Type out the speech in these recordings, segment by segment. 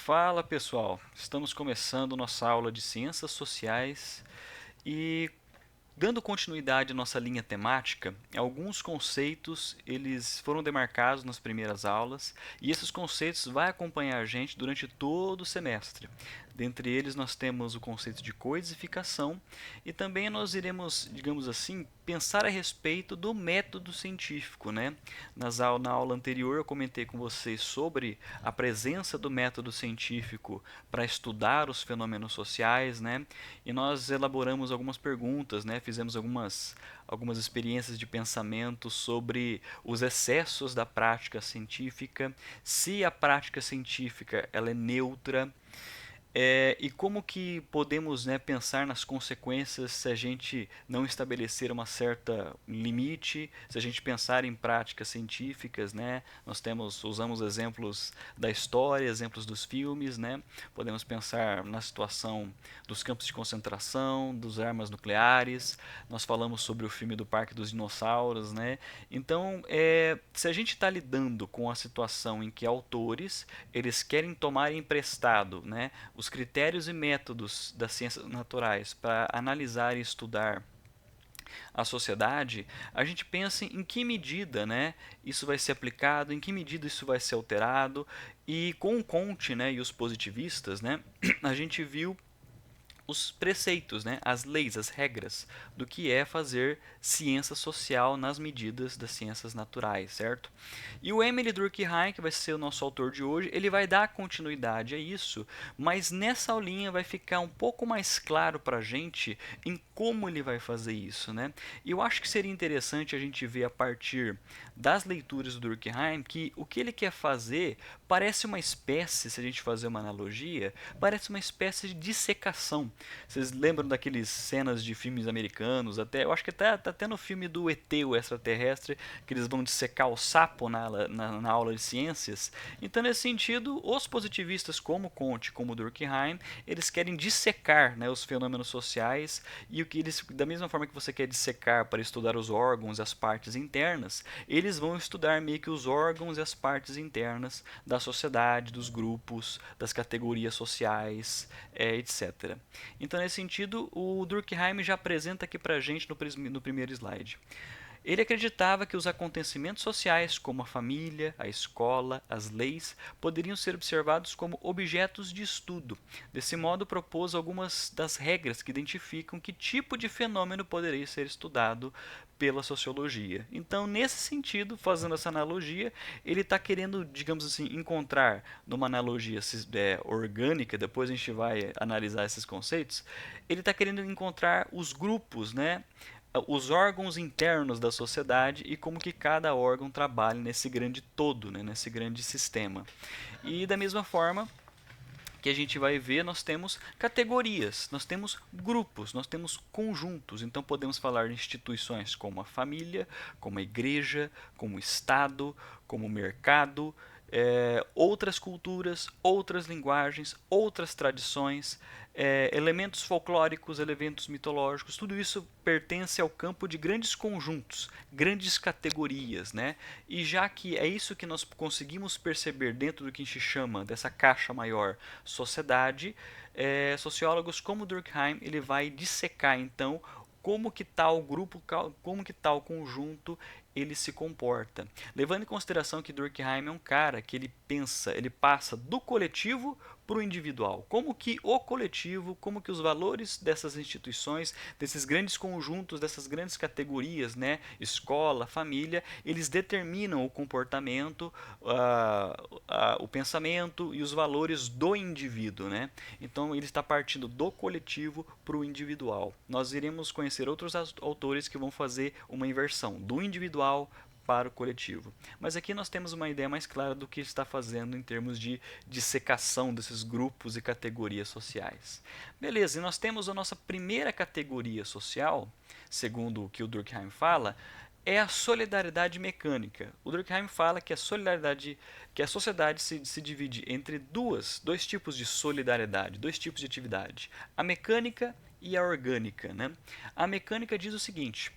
Fala pessoal, estamos começando nossa aula de Ciências Sociais e dando continuidade à nossa linha temática, alguns conceitos eles foram demarcados nas primeiras aulas e esses conceitos vai acompanhar a gente durante todo o semestre. Dentre eles nós temos o conceito de codificação e também nós iremos, digamos assim, pensar a respeito do método científico, né? Na aula anterior eu comentei com vocês sobre a presença do método científico para estudar os fenômenos sociais, né? E nós elaboramos algumas perguntas, né? Fizemos algumas experiências de pensamento sobre os excessos da prática científica, se a prática científica ela é neutra, e como que podemos, né, pensar nas consequências se a gente não estabelecer uma certa limite, se a gente pensar em práticas científicas, né? Usamos exemplos da história, exemplos dos filmes, né? Podemos pensar na situação dos campos de concentração, das armas nucleares. Nós falamos sobre o filme do Parque dos Dinossauros, né? Então, se a gente está lidando com a situação em que autores eles querem tomar emprestado, né, os critérios e métodos das ciências naturais para analisar e estudar a sociedade, a gente pensa em que medida, né, isso vai ser aplicado, em que medida isso vai ser alterado, e com o Comte, né, e os positivistas, né, a gente viu os preceitos, né, as leis, as regras do que é fazer ciência social nas medidas das ciências naturais, certo? E o Emile Durkheim, que vai ser o nosso autor de hoje, ele vai dar continuidade a isso, mas nessa aulinha vai ficar um pouco mais claro para a gente em como ele vai fazer isso, né? E eu acho que seria interessante a gente ver a partir das leituras do Durkheim que o que ele quer fazer parece uma espécie, se a gente fazer uma analogia, parece uma espécie de dissecação. Vocês lembram daqueles cenas de filmes americanos, até eu acho que tá até no filme do ET, o extraterrestre, que eles vão dissecar o sapo na aula de ciências. Então, nesse sentido, os positivistas como Comte, como Durkheim, eles querem dissecar, né, os fenômenos sociais e o que eles, da mesma forma que você quer dissecar para estudar os órgãos e as partes internas, eles vão estudar meio que os órgãos e as partes internas da sociedade, dos grupos, das categorias sociais, etc. Então, nesse sentido, o Durkheim já apresenta aqui para a gente no primeiro slide. Ele acreditava que os acontecimentos sociais, como a família, a escola, as leis, poderiam ser observados como objetos de estudo. Desse modo, propôs algumas das regras que identificam que tipo de fenômeno poderia ser estudado pela sociologia. Então, nesse sentido, fazendo essa analogia, ele está querendo, digamos assim, encontrar numa analogia orgânica, depois a gente vai analisar esses conceitos, ele está querendo encontrar os grupos, né, os órgãos internos da sociedade e como que cada órgão trabalha nesse grande todo, né, nesse grande sistema. E da mesma forma que a gente vai ver, nós temos categorias, nós temos grupos, nós temos conjuntos. Então podemos falar de instituições como a família, como a igreja, como o Estado, como o mercado, outras culturas, outras linguagens, outras tradições, elementos folclóricos, elementos mitológicos, tudo isso pertence ao campo de grandes conjuntos, grandes categorias, né? E já que é isso que nós conseguimos perceber dentro do que a gente chama dessa caixa maior sociedade, sociólogos como Durkheim ele vai dissecar então como que tal grupo, como que tal conjunto ele se comporta. Levando em consideração que Durkheim é um cara que ele pensa, ele passa do coletivo para o individual. Como que o coletivo, como que os valores dessas instituições, desses grandes conjuntos, dessas grandes categorias, né, escola, família, eles determinam o comportamento, o pensamento e os valores do indivíduo, né? Então ele está partindo do coletivo para o individual. Nós iremos conhecer outros autores que vão fazer uma inversão do individual para o coletivo. Mas aqui nós temos uma ideia mais clara do que está fazendo em termos de dissecação desses grupos e categorias sociais. Beleza, e nós temos a nossa primeira categoria social, segundo o que o Durkheim fala, é a solidariedade mecânica. O Durkheim fala que a sociedade se divide entre dois tipos de solidariedade, dois tipos de atividade, a mecânica e a orgânica, né? A mecânica diz o seguinte: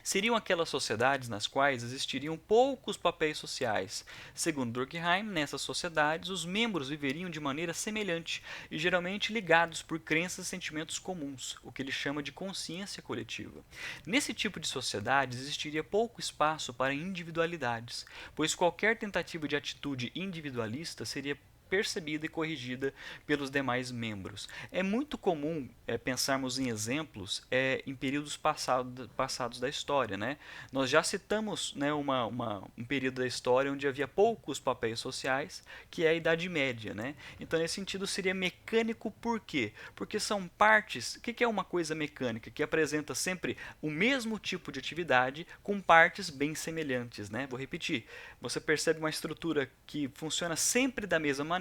Seriam aquelas sociedades nas quais existiriam poucos papéis sociais. Segundo Durkheim, nessas sociedades, os membros viveriam de maneira semelhante e geralmente ligados por crenças e sentimentos comuns, o que ele chama de consciência coletiva. Nesse tipo de sociedade existiria pouco espaço para individualidades, pois qualquer tentativa de atitude individualista seria percebida e corrigida pelos demais membros. É muito comum pensarmos em exemplos em períodos passados da história. Né? Nós já citamos, né, um período da história onde havia poucos papéis sociais, que é a Idade Média. Né? Então, nesse sentido, seria mecânico por quê? Porque são partes. O que é uma coisa mecânica? Que apresenta sempre o mesmo tipo de atividade com partes bem semelhantes. Né? Vou repetir. Você percebe uma estrutura que funciona sempre da mesma maneira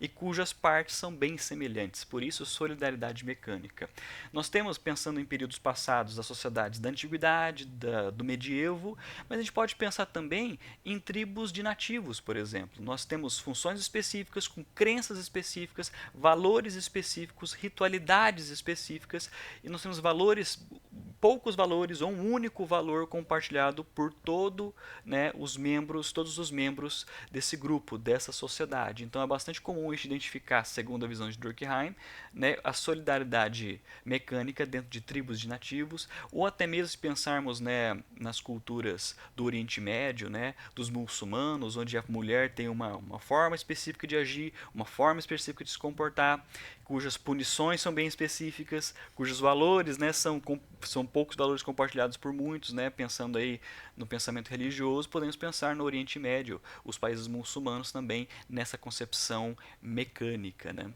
e cujas partes são bem semelhantes. Por isso, solidariedade mecânica. Nós temos, pensando em períodos passados, as sociedades da antiguidade, do medievo, mas a gente pode pensar também em tribos de nativos, por exemplo. Nós temos funções específicas, com crenças específicas, valores específicos, ritualidades específicas, e nós temos poucos valores ou um único valor compartilhado por todos os membros desse grupo, dessa sociedade. Então é bastante comum a gente identificar, segundo a visão de Durkheim, né, a solidariedade mecânica dentro de tribos de nativos, ou até mesmo se pensarmos, né, nas culturas do Oriente Médio, né, dos muçulmanos, onde a mulher tem uma forma específica de agir, uma forma específica de se comportar, cujas punições são bem específicas, cujos valores, né, são poucos valores compartilhados por muitos. Né, pensando aí no pensamento religioso, podemos pensar no Oriente Médio, os países muçulmanos também nessa concepção mecânica. Né.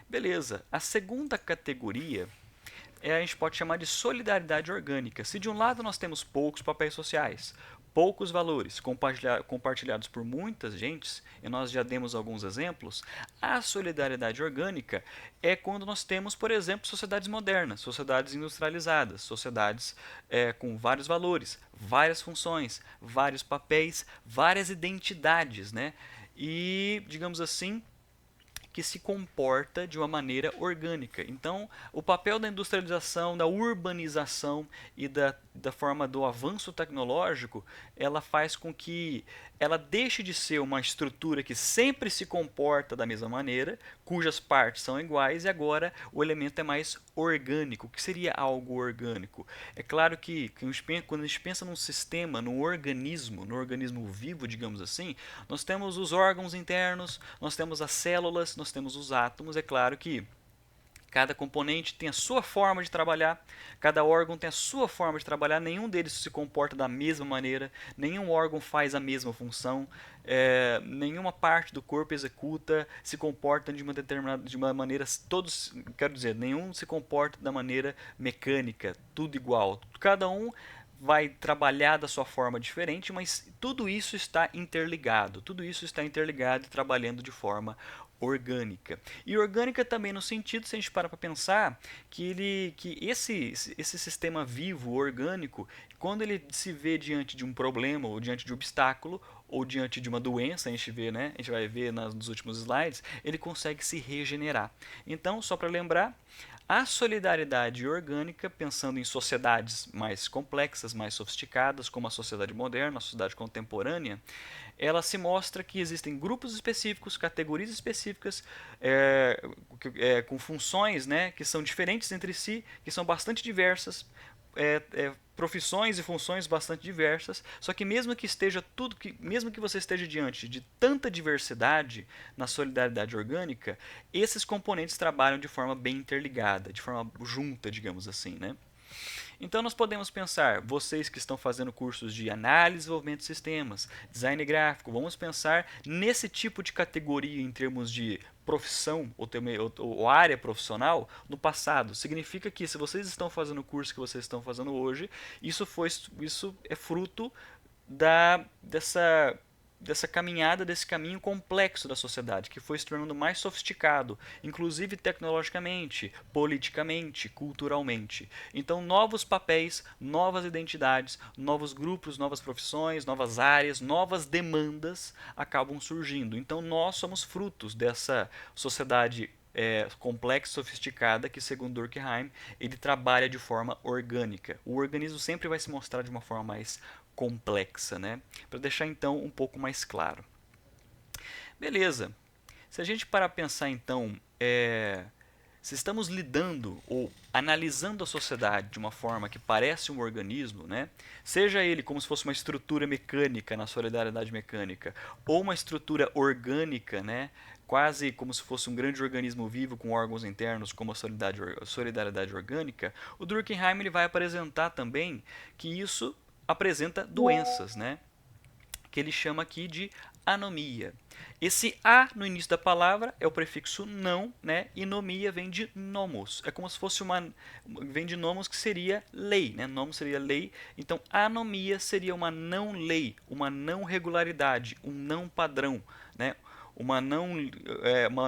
Beleza, a segunda categoria a gente pode chamar de solidariedade orgânica. Se de um lado nós temos poucos papéis sociais, poucos valores compartilhados por muitas gentes, e nós já demos alguns exemplos, a solidariedade orgânica é quando nós temos, por exemplo, sociedades modernas, sociedades industrializadas, sociedades com vários valores, várias funções, vários papéis, várias identidades, né? E, digamos assim, que se comporta de uma maneira orgânica. Então, o papel da industrialização, da urbanização e da forma do avanço tecnológico, ela faz com que ela deixe de ser uma estrutura que sempre se comporta da mesma maneira, cujas partes são iguais, e agora o elemento é mais orgânico. O que seria algo orgânico? É claro que quando a gente pensa num sistema, no organismo vivo, digamos assim, nós temos os órgãos internos, nós temos as células, nós temos os átomos. É claro que cada componente tem a sua forma de trabalhar, cada órgão tem a sua forma de trabalhar, nenhum deles se comporta da mesma maneira, nenhum órgão faz a mesma função, nenhuma parte do corpo se comporta de uma maneira, quero dizer, nenhum se comporta da maneira mecânica, tudo igual. Cada um vai trabalhar da sua forma diferente, mas tudo isso está interligado, e trabalhando de forma orgânica. E orgânica também no sentido, se a gente para pensar, que esse sistema vivo, orgânico, quando ele se vê diante de um problema, ou diante de um obstáculo, ou diante de uma doença, a gente vê, né? A gente vai ver nos últimos slides, ele consegue se regenerar. Então, só para lembrar, a solidariedade orgânica, pensando em sociedades mais complexas, mais sofisticadas, como a sociedade moderna, a sociedade contemporânea, ela se mostra que existem grupos específicos, categorias específicas, com funções, né, que são diferentes entre si, que são bastante diversas, profissões e funções bastante diversas, só que mesmo que você esteja diante de tanta diversidade na solidariedade orgânica, esses componentes trabalham de forma bem interligada, de forma junta, digamos assim, né? Então nós podemos pensar, vocês que estão fazendo cursos de análise e desenvolvimento de sistemas, design gráfico, vamos pensar nesse tipo de categoria em termos de profissão ou área profissional no passado. Significa que se vocês estão fazendo o curso que vocês estão fazendo hoje, isso é fruto dessa caminhada, desse caminho complexo da sociedade, que foi se tornando mais sofisticado, inclusive tecnologicamente, politicamente, culturalmente. Então, novos papéis, novas identidades, novos grupos, novas profissões, novas áreas, novas demandas acabam surgindo. Então, nós somos frutos dessa sociedade complexa, sofisticada, que segundo Durkheim, ele trabalha de forma orgânica. O organismo sempre vai se mostrar de uma forma mais complexa, né? Para deixar então um pouco mais claro. Beleza. Se a gente parar para pensar então, se estamos lidando ou analisando a sociedade de uma forma que parece um organismo, né? Seja ele como se fosse uma estrutura mecânica na solidariedade mecânica, ou uma estrutura orgânica, né? Quase como se fosse um grande organismo vivo com órgãos internos, como a solidariedade orgânica, o Durkheim ele vai apresentar também que isso apresenta doenças, né? Que ele chama aqui de anomia. Esse a no início da palavra é o prefixo não, né? E nomia vem de nomos. É como se fosse vem de nomos, que seria lei, né? Nomos seria lei. Então anomia seria uma não lei, uma não regularidade, um não padrão, né? Uma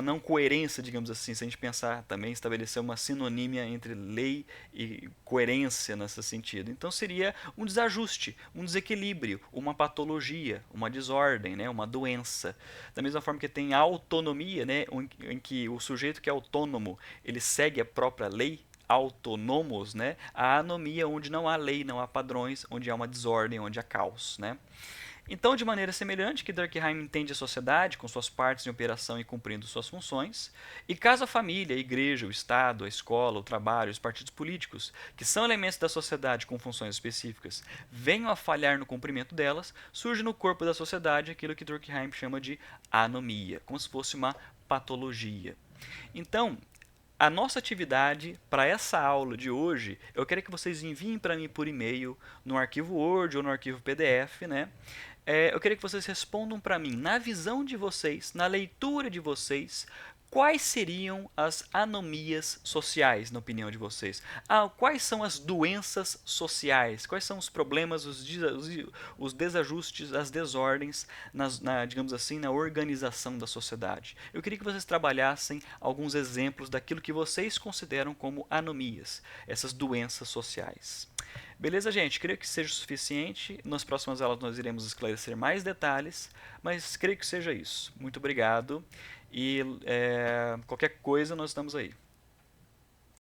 não coerência, digamos assim, se a gente pensar também, estabelecer uma sinonímia entre lei e coerência nesse sentido. Então seria um desajuste, um desequilíbrio, uma patologia, uma desordem, né, uma doença. Da mesma forma que tem a autonomia, né, em que o sujeito que é autônomo, ele segue a própria lei, autônomos, né, a anomia onde não há lei, não há padrões, onde há uma desordem, onde há caos, né. Então, de maneira semelhante que Durkheim entende a sociedade, com suas partes em operação e cumprindo suas funções, e caso a família, a igreja, o Estado, a escola, o trabalho, os partidos políticos, que são elementos da sociedade com funções específicas, venham a falhar no cumprimento delas, surge no corpo da sociedade aquilo que Durkheim chama de anomia, como se fosse uma patologia. Então, a nossa atividade para essa aula de hoje, eu quero que vocês enviem para mim por e-mail, no arquivo Word ou no arquivo PDF, né? Eu queria que vocês respondam para mim, na visão de vocês, na leitura de vocês, quais seriam as anomias sociais, na opinião de vocês? Quais são as doenças sociais? Quais são os problemas, os desajustes, as desordens, digamos assim, na organização da sociedade? Eu queria que vocês trabalhassem alguns exemplos daquilo que vocês consideram como anomias, essas doenças sociais. Beleza, gente? Creio que seja o suficiente. Nas próximas aulas nós iremos esclarecer mais detalhes, mas creio que seja isso. Muito obrigado e qualquer coisa nós estamos aí.